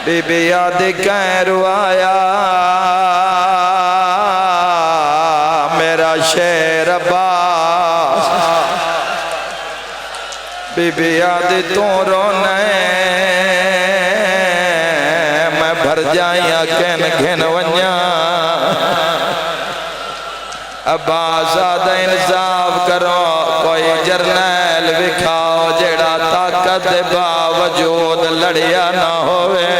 be be یاد کہیں روایا میرا شیر عباس بی بی یاد تو رونے میں بھر جائیاں کن گھن ونیا عباس آدھا انصاف کرو کوئی جرنیل بکھاؤ جیڑا طاقت باوجود لڑیا نہ ہوئے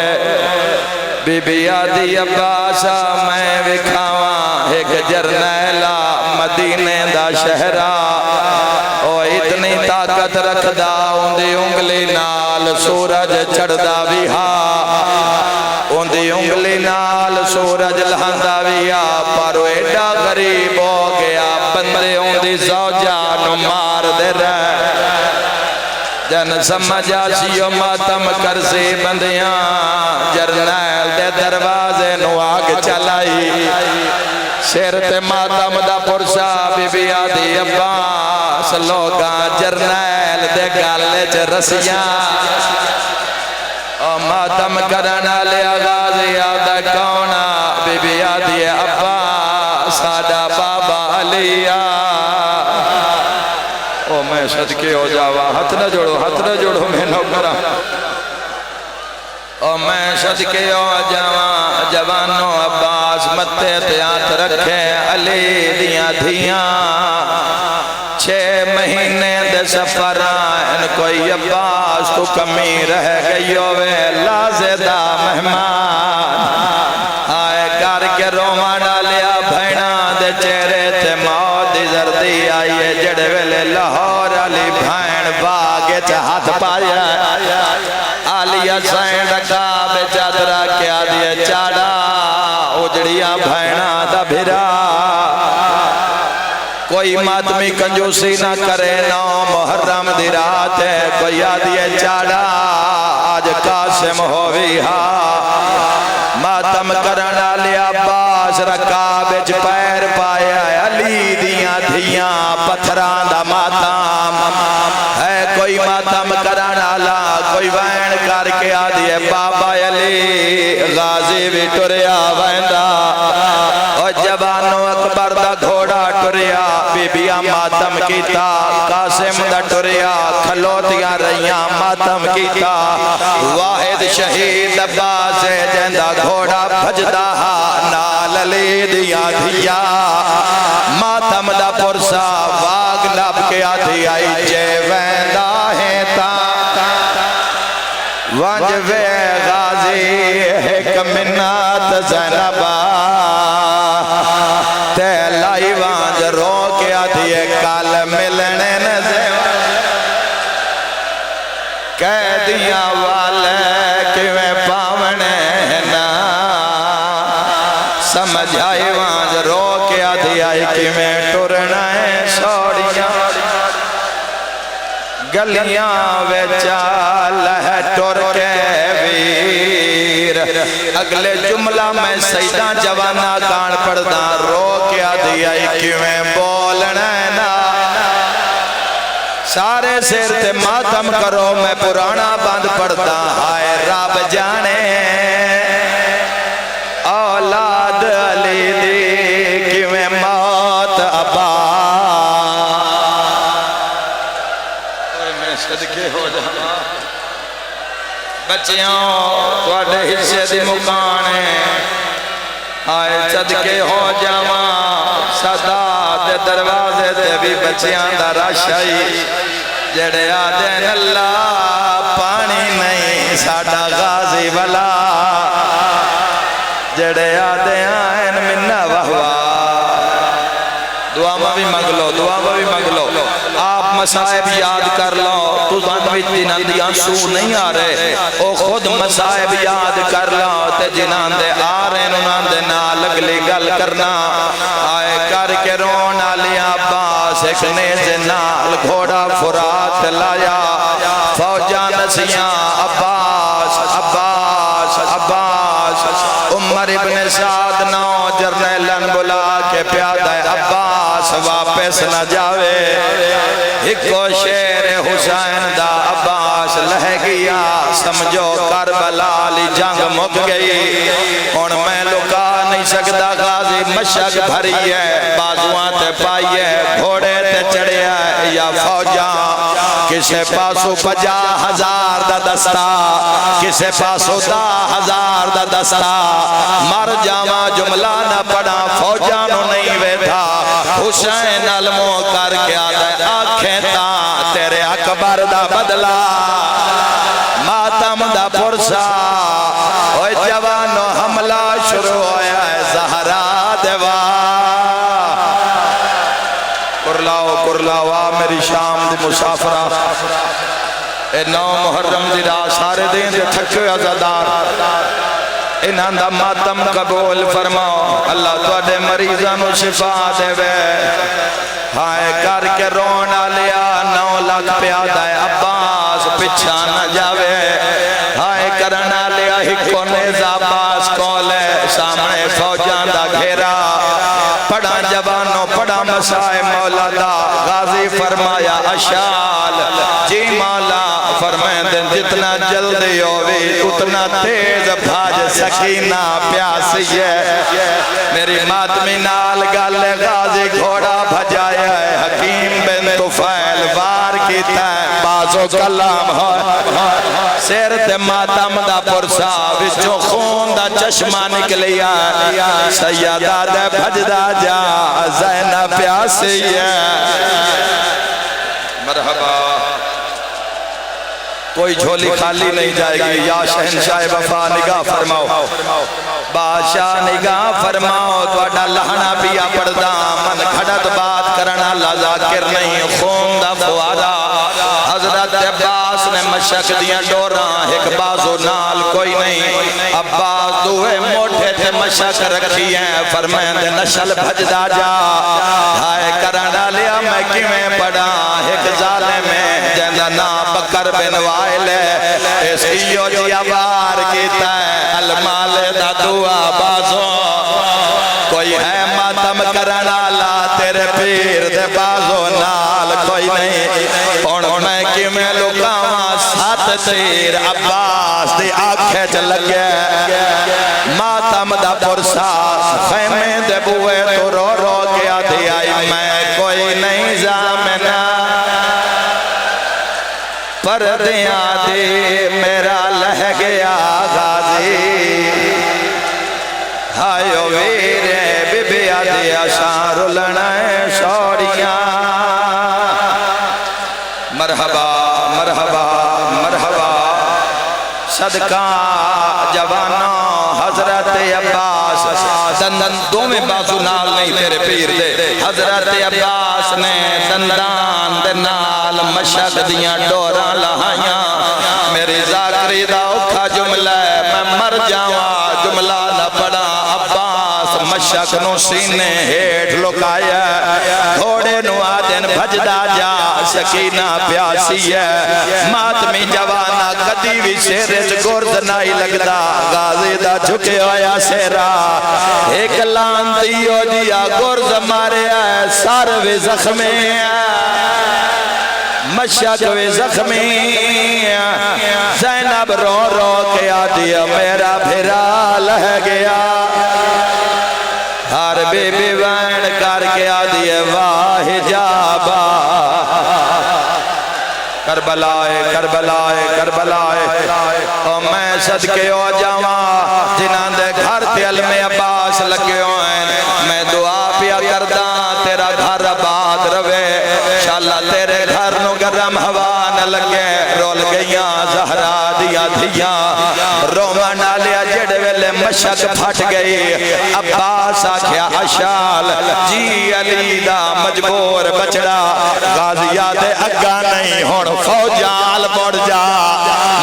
بی بی آدھی عباسا میں بکھاواں ایک جرنیلا مدینے دا شہرہ او اتنی طاقت رکھ دا اندھی انگلی نال سورج چڑھ دا بھی اندھی انگلی نال سورج لہندا بھی پر ایڈا غریب ہو گیا بندے اندھی زوجہ مار دے رہے جن سمجھا سیو ماتم کرسی بندیاں جرنیل دے دروازے نو آگ چلائی سیر تے ماتم دا پرسا بی بی آدھی عباس لوگاں جرنیل دے گالے چ رسیاں او ماتم کرنا لیا غازی آدھا کونا بی بی آدھی عباس ساڈا بابا علیہ او میں صدقے ہو جاوا ہاتھ نہ جوڑو میں نوکرہ او میں صدقے ہو جاوا جوانو عباس متے تیات رکھے علی دیاں دھیاں 6 مہینے دے سفر ان کوئی عباس تو کمی رہ گئی ہوئے لازدہ مہمان آئے کر کے روما ڈالیا بھینا دے چہرے تے موت دی زردی آئیے جڑے ویلے لاہور علی بھین باغے چاہت پایا آلیہ سین رکھا بے چادرہ کیا دیے چاڑا اجڑیاں بھینا دا بھرا کوئی ماتمی کنجوسی نہ کرے نو محرم دی رات ہے کوئی آدھیے چاڑا آج قاسم ہوئی ماتم کرنا لیا عباس رکابج پیر پایا علی دیاں دھیاں پتھران دا ماتم ہے کوئی ماتم کرنا لا کوئی وین کر کے آدھیے بابا علی غازی بھی ٹریا ویندہ اور جوانو اکبر دا گھوڑا ٹریا بی بیاں ماتم کیتا قاسم دا ٹریا کھلوتیاں رہیاں ماتم کیتا واحد شہید عباس جندہ گھوڑا بھجدہ نال علی دیاں دھیا ماتم دا پرسا واگ لب کے آدھی آئی جے ویندہ ہے تا وانجوے غازی ایک منات زینبہ تے لائی وانج رو کے آدھیے کال ملنے نزیوہ کہہ دیا والے کیویں پاونے نا سمجھ آئی وانج رو کے آدھی آئی کیویں ٹرنا ہے سوڑیاں گلیاں ویچا لہ ٹر کے ویر اگلے جملہ میں سیدہ جوانا کان پڑھدا رو کے آدھی آئی کیویں بولنا نا سارے سیر تے ماتم کرو میں پرانا بند پڑھدا ہائے رب جانے اولاد علی دی کیویں موت عباس میں صدقے ہو جانا بچیاں توڑے حصے دی مکانے آئے صدقے ہو جاواں صدا دے دروازے دے بھی بچیاں دا راشائی جڑے آدھیں اللہ پانی نہیں ساڑھا غازی والا جڑے آدھیں آئین منہ وحوا دعا میں بھی مانگ لو آپ مسائب یاد کر لو تو زندویت دینان دی آنسو نہیں آ رہے او خود مسائب یاد کر لو تے جنان دے آ رہے انہوں دے نال اگلی گل کرنا آئے کر کے رون آلی عباس ایک نیزے نال گھوڑا فرات لایا فوجان نسیاں عباس عمر ابن سعد نو جرنیلن بلا کے پیادہ عباس واپس نہ جاوے ایکو شیر حسین دا عباس لہ گیا سمجھو کربلا لی جنگ مک گئی ہن میں لکا نہیں سکتا غازی مشک بھری ہے بازوان تے پائی ہے گھوڑے تے چڑھے ہے یا فوجاں کسے پاسو 50,000 دا دستا کسے پاسو 10,000 دا دستا مر جاواں جملہ نہ پڑا فوجانو نہیں ویدھا حسین علموں کر کے آدھے آنکھیں تاں تیرے اکبر دا بدلا ماتم دا پرسا اوہ جوانو حملہ شروع ہویا ہے زہرا دیوا کرلاو میری شام دی مسافرہ اے 9 محرم دی رات سارے دین دے تھکے عزادار انہاں دا ماتم قبول فرماؤ اللہ توڑے مریضانو شفا دے وے ہائے کر کے رونا لیا 9 لاکھ پیادہ عباس پچھا نہ جاوے ہائے کرنا لیا ہکو نیزہ عباس کولے سامنے فوجان دا گھیرا پڑا جوانوں پڑا مسائے مولا دا غازی فرمایا اشال جی مولا فرمائیں دن جتنا جلدی ہوئی اتنا تیز بھاج سکینہ پیاسی ہے میری ماتمی نال گل غازی گھوڑا بھجایا ہے حکیم بن طفیل وار کیتا ہے بازو کلام ہے سیرت ماتم دا پرسا وچوں خون دا چشمہ نکلیا سیدہ دے بھجدہ جا زینب پیاسی ہے مرحبا کوئی جھولی خالی نہیں جائے گی یا شہنشاہ وفا نگاہ فرماؤ بادشاہ نگاہ فرماؤ توڑا لہنا پیا پڑدا من کھڑت بات کرنا ذاکر نہیں خون دا فوارا حضرت عباس نے مشک دیا ڈوراں ایک بازو نال کوئی نہیں عباس دوئے موٹے تھے مشک رکھی ہیں فرمائیں دے نشل بھجدہ جا ہائے کرنا لیا میں کیویں پڑا ایک ظالم ہے جندہ نا بکر بن وائل ہے اس کیو جی عبار کیتا ہے المال دا دعا بازو کوئی ہے ماتم کرنا لا تیرے پیر دے بازو نال کوئی نہیں اور میں کی میں لکاواں سات تیر عباس دی آنکھیں چل گئے ماتم دا پرسا خیمے دے بوئے تو رو رو کے آدھی آئی میں کوئی نہیں زامنہ پردیاں دے میرا لہ گیا غازی ہائیو ویرے بی بی آدھی آشان رلنائے شوڑیاں مرحبا مرحبا مرحبا صدقہ جوانوں حضرت عباس دندن دو میں بازو نال نہیں تیرے پیر دے حضرت عباس نے دندان دے نال مشک دیاں ڈوراں لہائیاں میری ذاکری دا اکھا جملہ ہے میں مر جاواں جملہ نہ پڑا عباس مشک نو سینے ہیٹ لکایا گھوڑے نو آدن بھجدہ جا سکینہ پیاسی ہے ماتمی جوانا کدی بھی سیرج گرد نہیں لگدا غازی دا جھکے ہویا سیرا ایک لانتی ہو دیا گرد مارے ہے سار وی زخمی مشک وی زخمی زینب رو رو کے آدھی میرا بھرا لہ گیا ہر بی بی وین کر کے آدھی واہ جابا کربلائے کربلائے کربلائے اور میں صدقے ہو جاواں جنہاں دے گھر تے علم عباس لگے ہوئے میں دعا پیا کرداں تیرا گھر آباد روے انشاءاللہ تیرے گھر نو گرم ہوا نہ لگے رول گئیاں زہرا دیا دھیاں رومن آلیا جڑ ویلے مشک پھٹ گئی عباس آکھیا اشال جی علی دا مجبور بچڑا غازیات اگا نہیں ہون فوجال بڑھ جا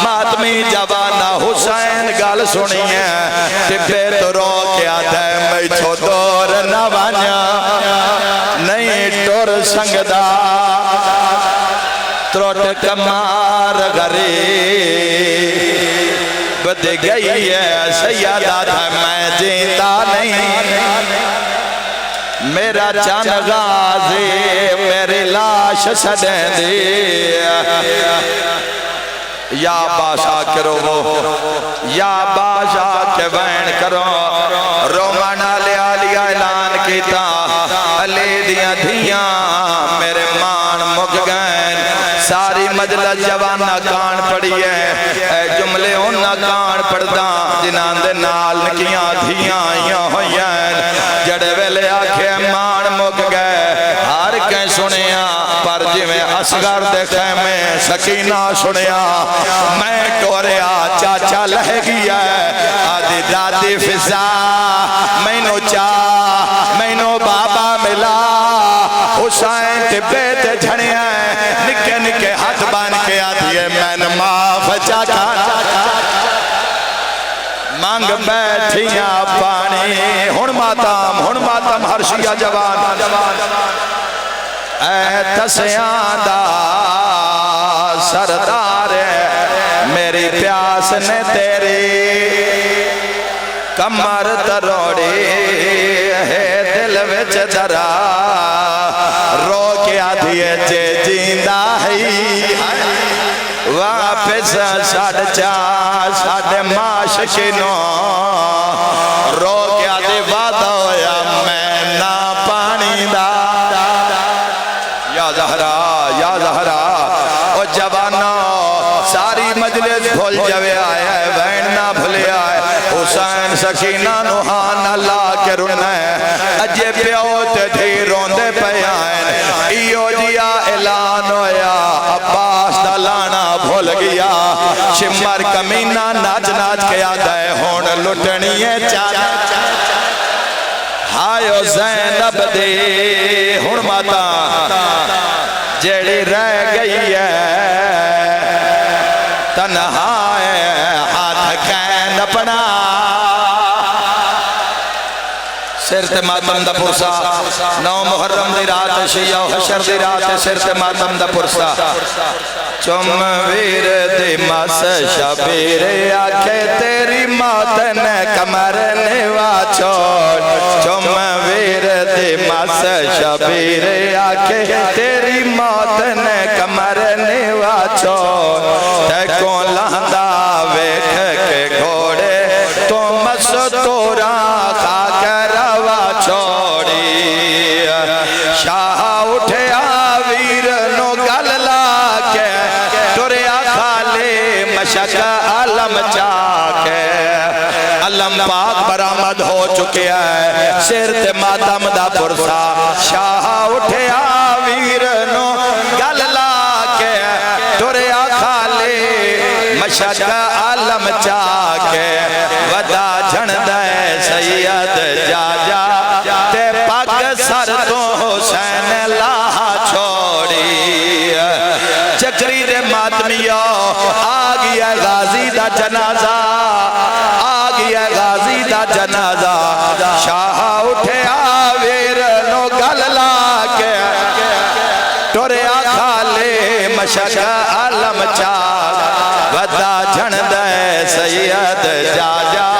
ماتمی جوانا حسین گال سنی ہے ٹپے تو رو کے آتا ہے میں چھو دور نہ بانیا نہیں ٹور سنگدہ تروٹ کمار غریب ود گئی ہے سیدہ تھا میں جیتا نہیں میرا چند غازی میری لاش سڑیں دی یا باشا کرو یا باشا کے بین کرو رومن علی اعلان کیتا علی دیاں دھیاں میرے مان مک گئن ساری مجلس جوانہ کان پڑی ہے اے جملے انہا کان پڑدا جنان دے نال نکیاں دھیاں آئیاں ہوئیں جڑے ویلے آکھے مان مک گئے ہر کہیں سنیا پر جی میں اصغر دے خیمے سکینہ سنیا میں ٹوریا چاچا لہ گیا آدھی دادی فضا میں نو چاہ میں نو بابا ملا حسین تبے تے جھڑیا نکے نکے ہاتھ بان کے آدھی ہے میں نے معاف چاچا مانگ بیٹھیاں پانی ہن ماتم ہر شیعہ جوان اے تسیاں دا سردار میری پیاس نے تیری کمر تروڑی ہے دل وچ درا رو کے آدھیے جے جیندہ ہی واپس ساڑھے معاشقینوں رو کے آدھے وعدہ ہویا میں نہ پانی دا یا زہرا او جوانو ساری مجلس بھول جوے آئے ہے بین نہ بھلے آئے حسین سکینہ نوحان اللہ کے رنے اجے پیوت تھی روندے پہ آئیں ایو جیا اعلان ہویا عباس دا لانا بھول گیا شمر کمینہ ناچ ناچ کے آدھے ہون لٹنیے چاچا ہائیو زینب دے ہون ماتا جیڑی رہ گئی ہے تنہا ہے ہاتھ کین اپنا سرت ماتم دا پرسا 9 محرم دی رات شیعہ و حشر دی رات سرت ماتم دا پرسا چم ویر دی مس شبیر آکھے تیری موت نے کمر نیوا چھوڑ چم ویر دی مس شبیر آکھے تیری موت نے کمر نیوا چھوڑ تے کون لہندا ویکھ کے گھوڑے تو مستورا خاک روا چھوڑی شاہ اٹھے آویر نو گل لاکے ٹوریا خالے مشک علم چاکے علم پاک برآمد ہو چکے ہے سرت ماتم دا پرسا شاہ اٹھے آویر نو گل لاکے ٹوریا خالے مشک علم چاکے ودا جھن دے سید جا جا تے پاک سر تو حسین لاہ چھوڑی چکری دے ماتمیو آگیا غازی دا جنازہ آگیا غازی دا جنازہ شاہ اٹھے آویر نو گل لاکے ٹوریا خالے مشک علم چاک ودا جھن دے سید جا جا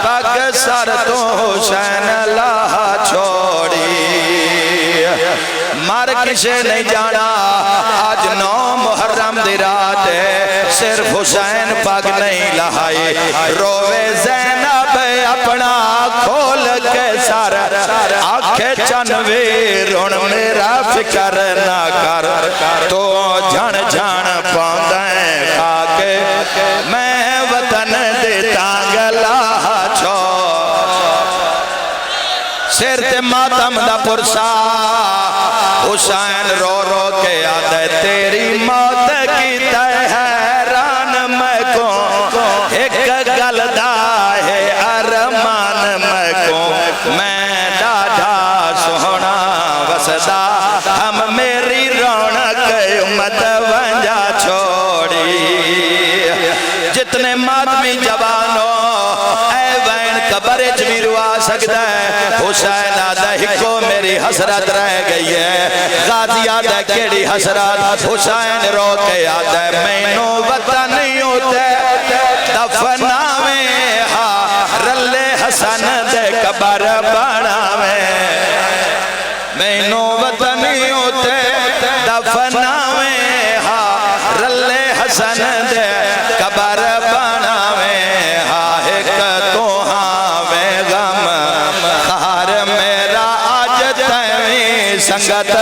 پاک سر تو حسین لاہ چھوڑی مار کسے نہیں جانا آج 9 محرم دی رات ہے صرف حسین پاک نہیں لہائی روے زینب اپنا کھول کے سار آنکھیں چنوے رون میرا فکر نہ کر تو جھن جھن پاندیں خاکے میں وطن دیتا گلا چھوڑ سرت ماتم دا پرسا حسین رو رو کے آدھے تیری موت کی تے حیران میں کو ایک گل دا ہے ارمان میں کو میں ڈاڈا سونا وسدا ہم میری رونق امت ونجا چھوڑی جتنے ماتمی جوانوں اے وین قبر بھی روا سکتا ہے حسین آدھا ہکو میری حسرت رہ گئی ہے غازی آدھا کیڑی حسرت حسین رو کے آدھا میں نو وطن نہیں ہوتے دفناوے ہا رلے حسن دے قبر بناوے مینو وطنی اتے دفناوے ہا رلے حسن دے قبر بناوے ہا ایک تو ہاوے غم خار میرا آج تیویں سنگت